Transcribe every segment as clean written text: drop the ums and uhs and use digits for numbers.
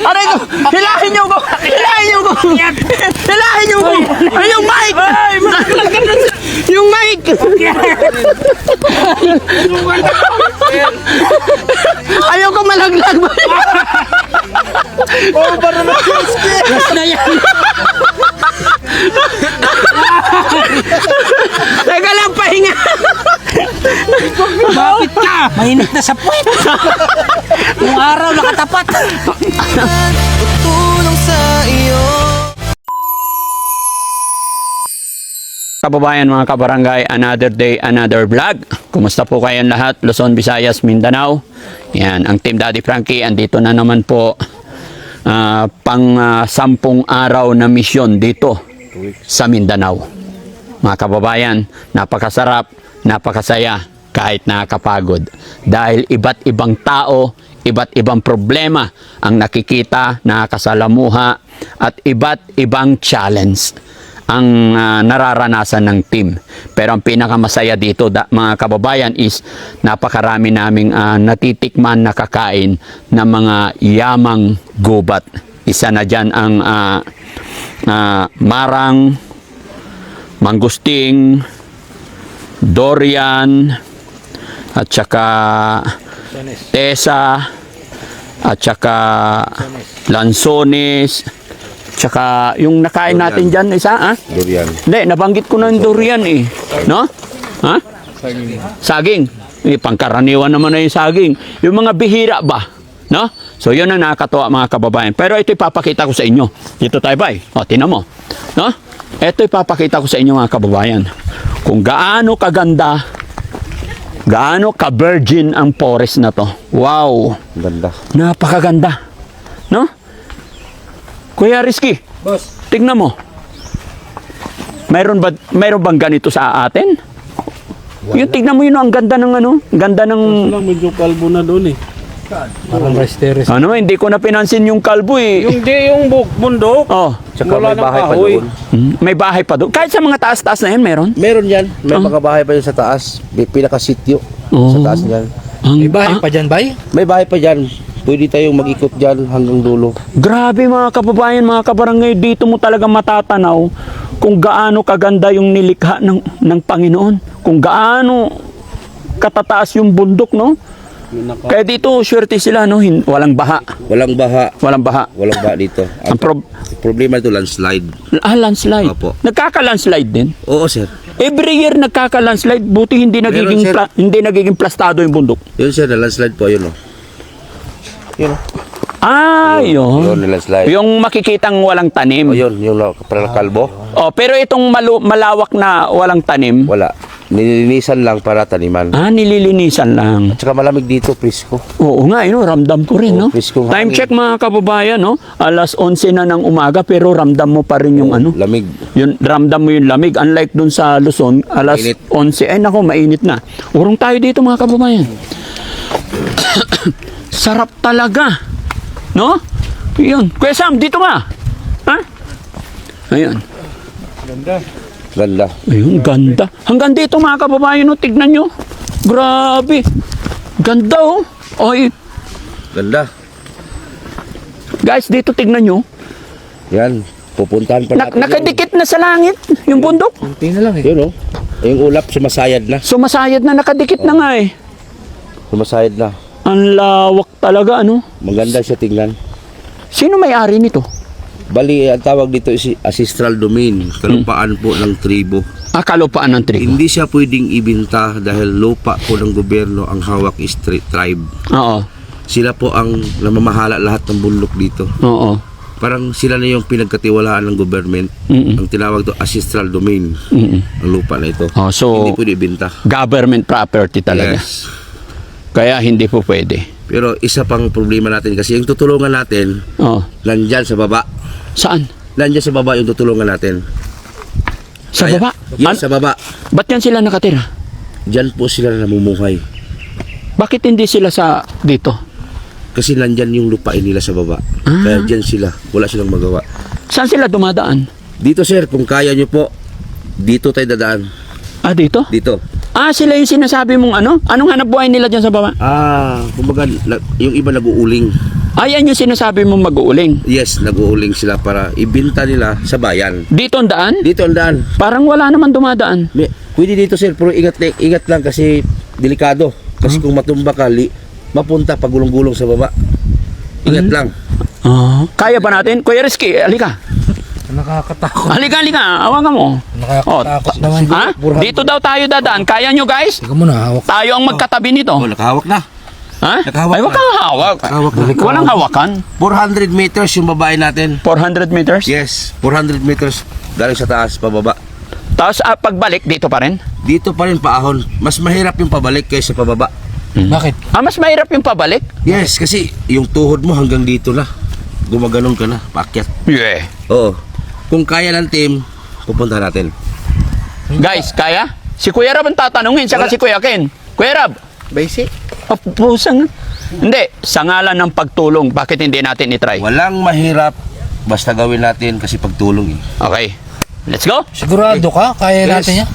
Aray ko! Hilahin niyo ko! Hilahin niyo ko! Hilahin niyo ko! Ay, yung mic! Yung mic! Ayaw ko malaglag ba? Oh, para na Gas na yan! Teka lang, pahinga! Bakit ka? Mainit na sa puwet. Yung araw nakatapat. tutulong sa iyo. Kababayan, mga kabarangay, another day, another vlog. Kumusta po kayong lahat? Luzon, Visayas, Mindanao. Yan, ang Team Daddy Frankie, andito na naman po pang 10 araw na misyon dito sa Mindanao. Mga kababayan, napakasarap, napakasaya, kahit nakakapagod. Dahil iba't ibang tao, iba't ibang problema ang nakikita, nakakasalamuha, at iba't ibang challenge ang nararanasan ng team. Pero ang pinakamasaya dito, mga kababayan, is napakarami naming natitikman, nakakain ng mga yamang gubat. Isa na dyan ang marang, mangusting, durian, at saka tesa, at saka lansones, tsaka yung nakain natin dyan, isa, ha? Durian. Hindi, nabanggit ko na yung durian eh. No? Ha? Saging. Eh, pangkaraniwan naman na yung saging. Yung mga bihira ba? No? So, yun ang nakakatuwa, mga kababayan. Pero ito ipapakita ko sa inyo. Dito tayo ba? O, tinan mo. No? Ito ipapakita ko sa inyo, mga kababayan. Kung gaano kaganda, gaano ka-virgin ang forest na to. Wow! Ganda. Napakaganda. No? Kuya Rizky, Boss. tignan mo. Mayroon bang ganito sa atin? Yung tignan mo yun, ang ganda ng ano, ganda ng... Lang medyo kalbo na doon eh. Parang resteres. Ano, hindi ko na pinansin yung kalbo eh. Yung bundok. Oh, Tsaka Wala may ng bahay pa kahoy. doon. may bahay pa doon. Kahit sa mga taas-taas na yan, meron. Meron yan. May Ah. mga bahay pa yun sa taas. May pinakasityo Oh. sa taas niyan. May bahay pa dyan, bay? May bahay pa dyan. Pwede tayong mag-ikot dyan hanggang dulo. Grabe, mga kababayan, mga kabarangay, dito mo talaga matatanaw kung gaano kaganda yung nilikha ng Panginoon. Kung gaano katataas yung bundok, no? Kaya dito, swerte sila, no? Walang baha. Walang baha. Walang baha. Walang baha dito. Ang Problema ito, landslide. landslide. Opo. Nagkaka-landslide din. Oo, sir. Every year nagkaka-landslide, buti hindi nagiging Meron, sir. hindi nagiging plastado yung bundok. Yun, sir, na landslide po. Yun, oh. Yun, oh. Ah, Yun, yun. na landslide. Yung makikitang walang tanim. Oh, yun, yung parang kalbo. Oh, pero itong malawak na walang tanim, Wala. Nilinisan lang para taniman. nililinisan lang. At saka malamig dito, presko. Oo nga, ramdam ko rin, no? Piskong Time hangin. check, mga kababayan, no? Alas 11 na ng umaga, pero ramdam mo pa rin yung ano. Lamig. Yun, ramdam mo yung lamig. Unlike dun sa Luzon, alas Mainit. 11. Ay, nako, mainit na. Urong tayo dito, mga kababayan. Sarap talaga. No? Yun. Kuya Sam, dito ka. Ha? Ayan. Ganda. Ayun, ganda. Hanggang dito, mga kababayan, no? Tignan nyo. Grabe. Ganda, oh. Ay, Ganda. guys, dito tignan nyo. Yan. Pupuntahan pa natin. Nakadikit na sa langit yung bundok. Kunti na lang eh. Yun, oh. Yung ulap, sumasayad na. Sumasayad na, nakadikit na nga eh. Sumasayad na. Ang lawak talaga, ano? Maganda siya tingnan. Sino may-ari nito? Bali, ang tawag dito is ancestral domain. Kalupaan po ng tribo. Kalupaan ng trigo. Hindi siya pwedeng ibinta dahil lupa po ng gobyerno ang hawak is tribe. Oo. Sila po ang namamahala lahat ng bundok dito. Oo. Parang sila na yung pinagkatiwalaan ng government. Mm-mm. Ang tinawag to ancestral domain. Mm-mm. Ang lupa na ito. Oh, so, Hindi pwede ibinta. government property talaga. Yes. Kaya hindi po pwede. Pero isa pang problema natin kasi yung tutulungan natin Oh. nandyan sa baba. Saan? Nandyan sa baba yung tutulungan natin. Sa Kaya- baba? Yes, sa baba. Ba't yan sila nakatira? Diyan po sila namumuhay. Bakit hindi sila sa dito? Kasi nandyan yung lupain nila sa baba. Kaya dyan sila. Wala silang magawa. Saan sila dumadaan? Dito, sir, kung kaya nyo po, dito tayo dadaan. Dito? Dito. Sila yung sinasabi mong ano? Anong hanap buhay nila dyan sa baba? Kumbaga, yung iba nag-uuling. Yan yung sinasabi mong mag-uuling. Yes, nag-uuling sila para ibenta nila sa bayan. Dito ang daan? Dito ang daan. Parang wala naman dumadaan. Pwede dito sir, pero ingat lang kasi delikado. Kasi kung matumba ka, mapunta pagulong-gulong sa baba. Ingat lang. Kaya ba natin? Kuya Rizky, halika. Nakakatakot. Halika. Awagan mo. Nakakatakot naman. Dito daw tayo dadaan. Kaya nyo guys? Ikaw muna, hawak. Tayo ang magkatabi nito. Nakahawak na. Nakahawak Ay, wag na. kang hawak. Walang hawakan. 400 meters yung babae natin. 400 meters? Yes, 400 meters galing sa taas, pababa. Tapos pagbalik dito pa rin? Dito pa rin paahon. Mas mahirap yung pabalik kaysa pababa. Bakit? Mas mahirap yung pabalik? Yes, kasi yung tuhod mo hanggang dito na. Gumaganon ka na, paakyat. Yeah. Oo. Kung kaya ng team, pupunta natin. Guys, kaya? Si Kuya Rab ang tatanungin, saka si Kuya Ken. Kuya Rab, Basic. pusang. Hindi, sa ngalan ng pagtulong, bakit hindi natin itry? Walang mahirap, basta gawin natin kasi pagtulong eh. Okay, let's go. Sigurado ka? Kaya natin yan?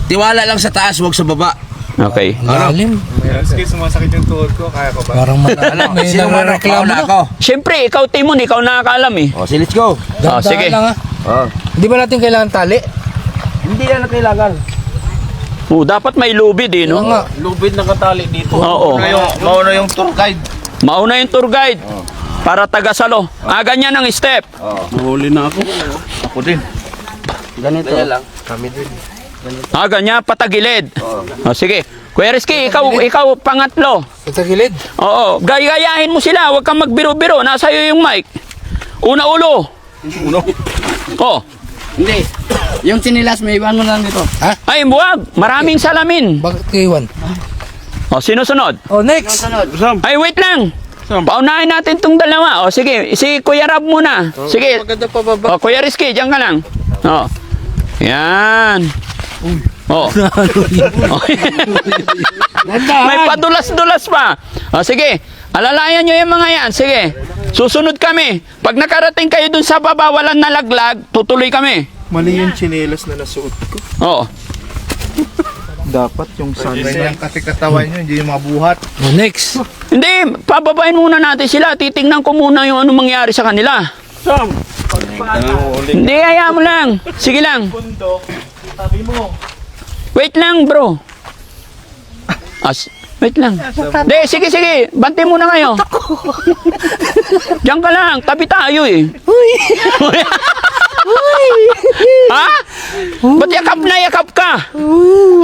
Tiwala lang sa taas, wag sa baba. Okay. Lalim. Excuse, sumasakit yung tuhod ko. Kaya ko ba? Parang malalim. May Sino man nagreklamo mauna na. ako? Siyempre, ikaw Timon, ikaw nakakaalam eh. O, let's go. Dahan-dahan sige. lang ha. Oh. Di ba natin kailangan tali? Hindi yan na kailangan. Dapat may lubid eh, Oo no? nga. Lubid na katali dito. Oo. Mauna yung tour guide. Mauna yung tour guide. Para taga-salo. Ganyan ang step. Mahuli na ako. Ako din. Ganito lang. Kami din. Ganyan, patagilid. Sige. Kuya Rizky, ikaw pangatlo. Sa gilid. Oo, gayahin mo sila. Huwag kang magbiro-biro. Nasa iyo yung mic. Una ulo. Oh. Hindi. Yung sinilas mo, iwan mo lang dito. Ay, buwag. Maraming salamin. Bakit kayo iwan? Sino sunod? Oh, next. Ay, wait lang. Paunahin natin tong dalawa. Sige, si Kuya Rab muna. Sige. Maganda pa baba. Kuya Rizky, diyan ka lang. Yan. May padulas-dulas pa. Sige. Alalayan nyo yung mga yan. Sige. Susunod kami. Pag nakarating kayo dun sa baba, walang nalaglag, tutuloy kami. Mali yung chinelas na nasuot ko. Dapat yung sunrise. Kasi katawan nyo, hindi yung mga buhat. Oh, next. Hindi, pababain muna natin sila. Titingnan ko muna yung ano mangyari sa kanila. Sam! Hindi, hayaan mo lang. Sige lang. Bundok, tabi mo. Wait lang, bro. Wait lang. Hindi, sige. Bante muna kayo. Diyan ka lang. Tabi tayo eh. Ha? Ba't yakap ka?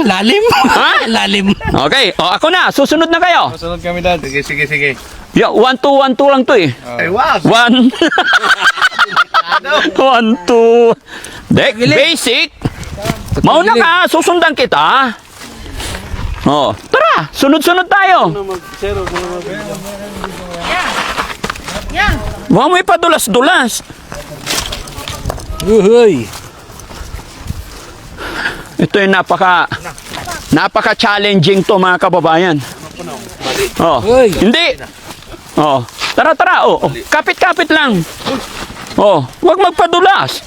Lalim. Ha? Lalim. Okay, ako na. Susunod na kayo. Masunod kami dad. Sige. 1, 2, 1, 2 lang to eh. Ay, wag! 1 1, 2 basic. Mauna ka, susundan kita. Tara, sunod-sunod tayo. Huwag mo ipadulas-dulas. Uy. Ito yung napaka-challenging to mga kababayan. Uy. Hindi. Tara. Kapit-kapit lang. Huwag magpadulas.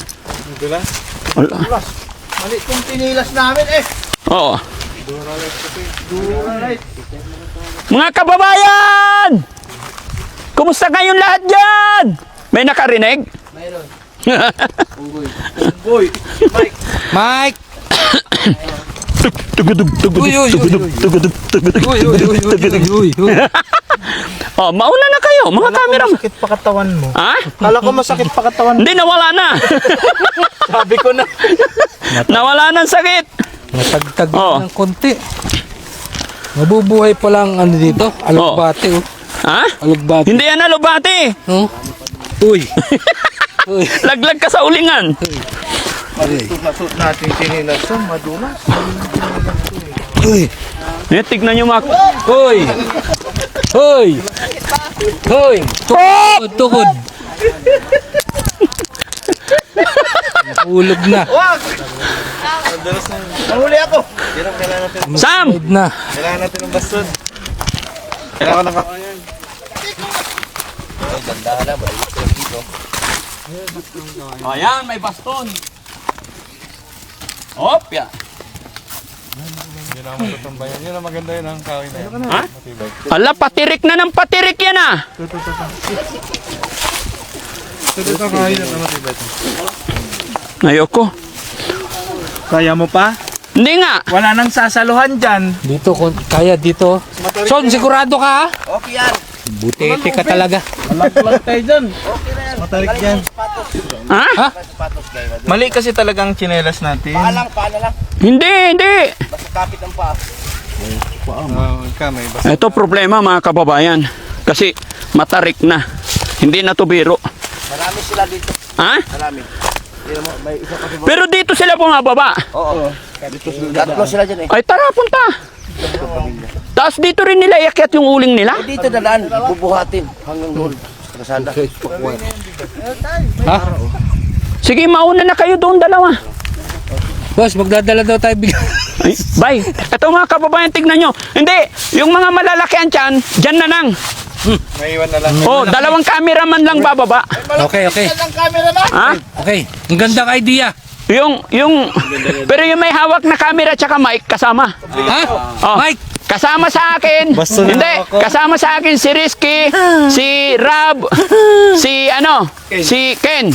Mali kung tinilas namin eh. Mga kababayan! Kumusta kayong lahat dyan? May nakarinig? Boy, Mike. Mike. Tugudug. Mauna na kayo, mga camera. Masakit pa katawan mo. Ha? Kala ko masakit pa katawan mo. Hindi, nawala na. Sabi ko na. Nawala na ang sakit. Natagtag ng konti. Mabubuhay pa lang ano dito. Alugbate oh. Ha? Alugbate. Hindi yan alubati. Oh. Uy. Uy. Laglag ka sa ulingan. Suot natin sinilas. Madulas. Uy. Tignan nyo mga... Hoy! Hoy! Hoy! Tukod! Ulog na. Wag! Mahuli ako. Sam! Ulog na. Kailangan natin ng baston. Kailangan naka... Ayan, may baston. Hop, yan. Tambayan. Yun ang maganda yun ang kawin na yun. Ha? Ala, patirik na ng patirik yan ah. Ito kawin na matibay. Ayoko. Kaya mo pa? Hindi nga. Wala nang sasaluhan dyan. Dito, kaya dito. Son, sigurado ka ha? Okay yan. Butete ka talaga. Malaglag tayo dyan. Matarik dyan. Ha? Mali kasi talagang tsinelas natin. Paala lang. Hindi. Basta kapit ang paa. May basta. Ito problema mga kababayan. Kasi matarik na. Hindi na to biro. Marami sila dito. Ha? Marami. May isa kasi. Pero dito sila bumababa. Oo. Tatlo sila dyan eh. Ay tara, punta. Tapos dito rin nila iakyat yung uling nila. Dito dadaan. Bubuhatin. Hanggang doon. Sa kasada. Ha? Sige, mauna na kayo doon dalawa. Boss, magdadala daw tayo bigyan. Ay, bye. Ito mga kababayan, tignan nyo. Hindi, yung mga malalaki ang tiyan, dyan na lang. May iwan na lang. Oh, dalawang cameraman lang bababa. Okay. Ha? Okay. Ang gandang idea. Pero yung may hawak na camera tsaka mic, kasama. Ha? Oh, Mike! kasama sa akin. Basta na Hindi, ako. kasama sa akin si Rizky, si Rab, si Ken.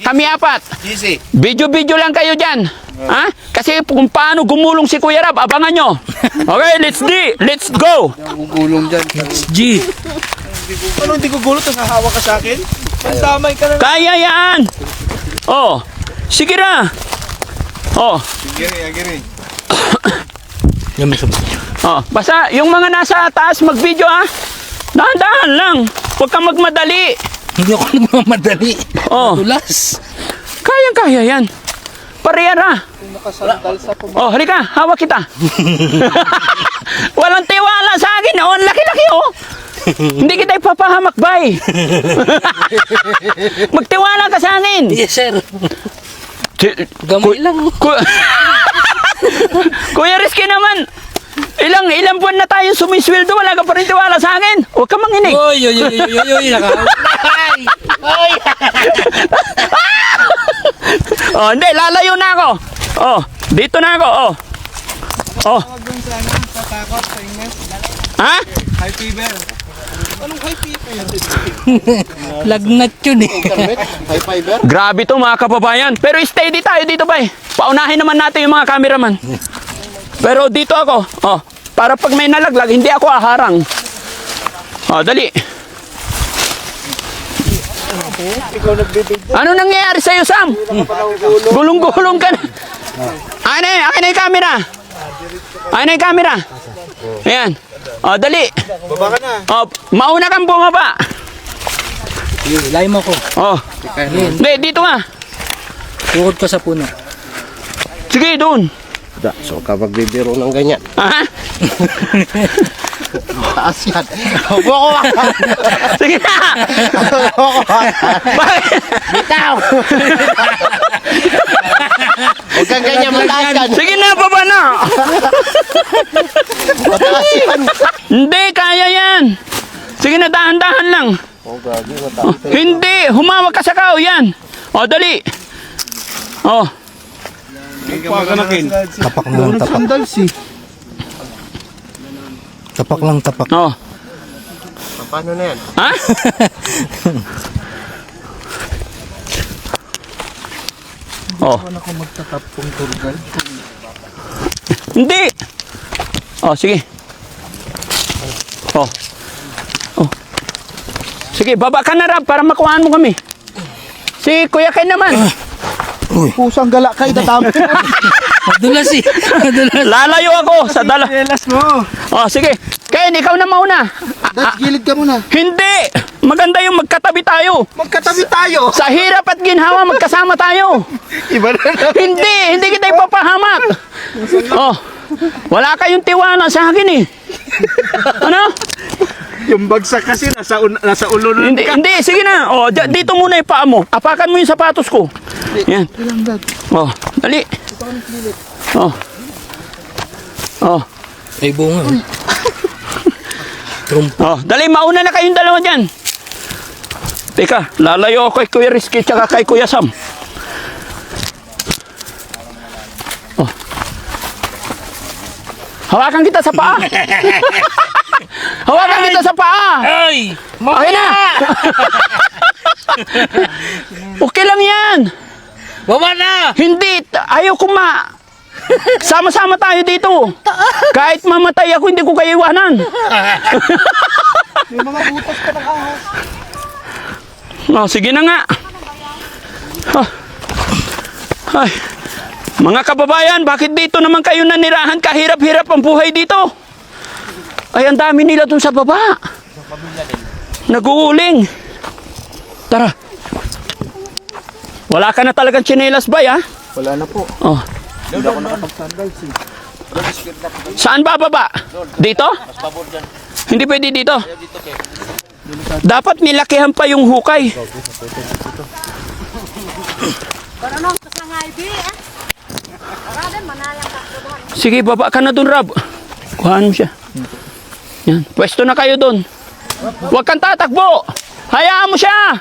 Kami apat. Easy. Video lang kayo dyan. Ha? Kasi kung paano gumulong si Kuya Rab, abangan nyo. Okay, let's go. Gugulong dyan. G. Ano hindi ko gulo tapos hahawa ka sa akin? Damay ka na. Kaya yan. Oh, sige na. Oh, Agiri. Yung may sabay. oh, basta yung mga nasa taas mag-video ha. Dahan-dahan lang. Huwag kang magmadali. Hindi ako nagmamadali. Oh, Tulas. kaya yan. Pareha na. Oh, halika, hawak kita. Walang tiwala sa akin. Oh, ang laki-laki oh. Hindi kita ipapahamak, bay. Magtiwala ka sa akin. Yes, sir. Gamay lang. Kuya Rizky naman, ilang buwan na tayo sumisweldo, wala ka pa rin tiwala sa akin. Huwag ka manginig. Oy. Oh, hindi, lalayo na ako. Oh, dito na ako. Oh. Ha? High fever. Lagnat yun eh. High fiber? Grabe to mga kababayan. Pero steady tayo dito, bay. Paunahin naman natin yung mga cameraman. Pero dito ako. Oh, para pag may nalaglag, hindi ako aharang. Oh, dali. Ano nangyayari sa'yo, Sam? Gulong-gulong ka na. Akin na yung camera. Akin na yung camera. Ayan. Oh, dali. Baba ka na. Oh, mauna kang bumaba. Ilay mo ko. Oh. Hindi, dito nga. Tuhod ka sa puno. Sige, doon. So kapag bibiro ng ganyan. Ha? Taas yan. Huwag ko Sige na. Bakit? bitaw. Huwag kang ganyan mataas yan. Sige na, baba na. Mataas yan. Hindi, kaya yan. Sige na, dahan-dahan lang. Oh, gagi, mataas. Hindi, humawak ka sa kao, yan. O, dali. O, Baka na kin. Tapak na lang tapak. Tapak lang tapak. o. Paano na yan? Ha? O. Hindi. O, sige. O. O. Sige, baba ka na, Rab, para makuhaan mo kami. Si Kuya Ken naman. Pusang gala ka, itatapon. Madulas eh. Madulas. Lalayo ako sa dala. Jealous mo. O, sige. Ken, ikaw na mauna. Dad, gilid ka muna. Hindi! Maganda yung magkatabi tayo. Magkatabi tayo. Sa hirap at ginhawa, magkasama tayo. Iba na lang. Hindi kita ipapahamak. Oh, wala kayong tiwala sa akin eh. Ano? Yung bagsak kasi nasa ulo na. Hindi, sige na. Oh, dito muna yung paa mo. Apakan mo yung sapatos ko. Yan. Oh, dali. Oh. Oh. Ay bunga. Oh, dali, mauna na kayong dalawa dyan. Teka, lalayo ako kay Kuya Rizky tsaka kay Kuya Sam. Oh. Hawakan kita sa paa. Hawakan kita sa paa. Ay! Okay na. Okay lang yan. Baba na! Hindi, ayaw ko sama-sama tayo dito. Kahit mamatay ako, hindi ko kayo iwanan. May mga butas pa ng ahas. Oh, sige na nga. Ah. Ay. Mga kababayan, bakit dito naman kayo nanirahan? Kahirap-hirap ang buhay dito. Ay, ang dami nila dun sa baba. Nag-uuling. Tara. Wala ka na talagang tsinelas, bay, ha? Wala na po. Oh. Hindi ako nakapag-sandals eh. Saan bababa? Dito? Hindi pwede dito. Dapat nilakihan pa yung hukay. Parang kasangay di ah. Paradan manalang ka doon. Sige, baba ka na dun, Rab. Kuhaan mo siya. Yan. Pwesto na kayo dun. Huwag kang tatakbo. Hayaan mo siya.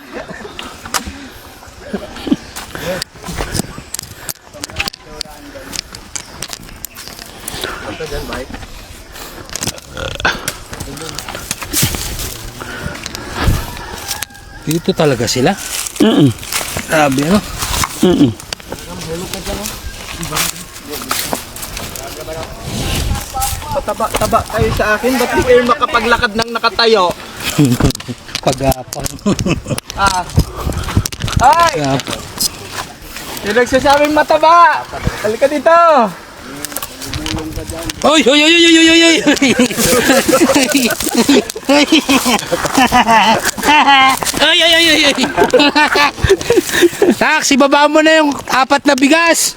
Dito talaga sila. Mm-mm. Grabe, ano? Mm-mm. Pataba kayo sa akin. Ba't di kayo makapaglakad ng nakatayo? Pagapang. Ay! Pagapang. Yung nagsasabing mataba! Halika dito! Oy, oy, oy, oy, oy, oy, oy. Ay, ay, ay, ay, ay. Tak, ibaba mo na yung 4 na bigas.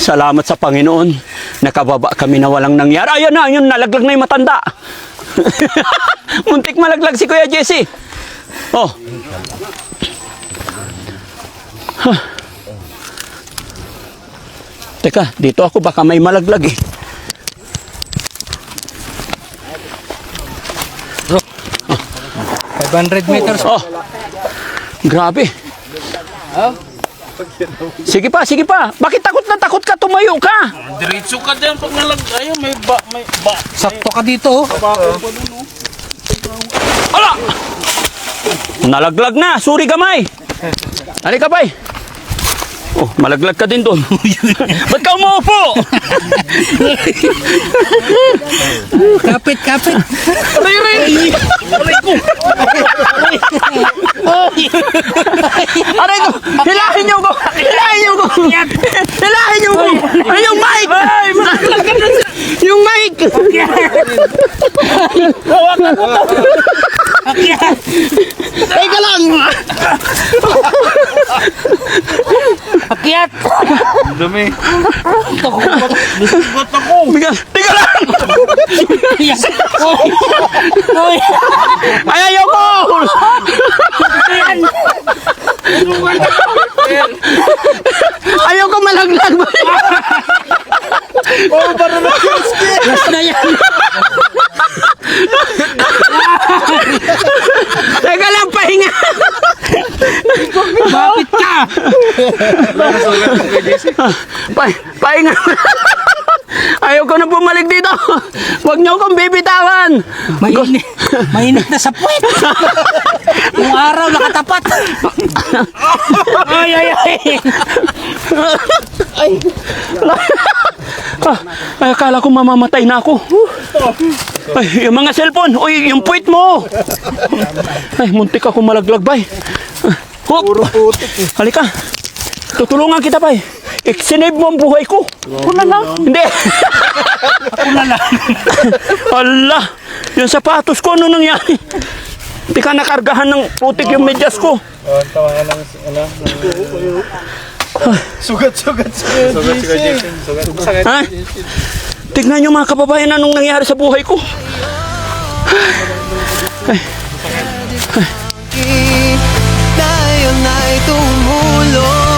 Salamat sa Panginoon. Nakababa kami na walang nangyari. Ayan na, yun, nalaglag na yung matanda. Muntik malaglag si Kuya Jesse. Oh. Huh. Teka, dito ako baka may malaglag eh. 500 meters. Oh. Grabe. Sige pa, sige pa. Bakit takot na takot ka? Tumayo ka. Diretso ka dyan pag ayun, may ba. Sakto ka dito. Ala! Nalaglag na. Suri gamay. Halika pa eh. Oh, malaglag ka din doon. Ba't ka umuupo? Kapit, kapit. Aray ko! Aray ko! Hilahin niyo ko! Hilahin niyo ko! Hilahin niyo ko! Ay, yung mic! Yung mic! Hawakan mo to! Teka lang! Akyat! Dumi. Teka lang! Ay, ayaw ko! Ayaw ko malaglag! Oh, parang Last na yan. Teka lang, pahinga! Bakit ka? Pahinga! Ayaw ko na bumalik dito! Huwag niyo akong bibitawan! Mainit. Mainit na sa puwet. Yung araw nakatapat. Ay, ay, ay. Ay, akala ko mamamatay na ako. Ay, yung mga cellphone. Uy, yung puwit mo. Ay, muntik ako malaglag, bay. Puro putik. Halika. Tutulungan kita, bay. Sinave mo ang buhay ko. Ako na lang. Hindi. Ako na lang. Allah. Yung sapatos ko, ano nangyari? Hindi ka nakargahan ng putik yung medyas ko. tawangan ng Sugat si Jason. Sugat. Ha? Tignan nyo mga kababayan anong nangyari sa buhay ko. Tayo na'y tumulong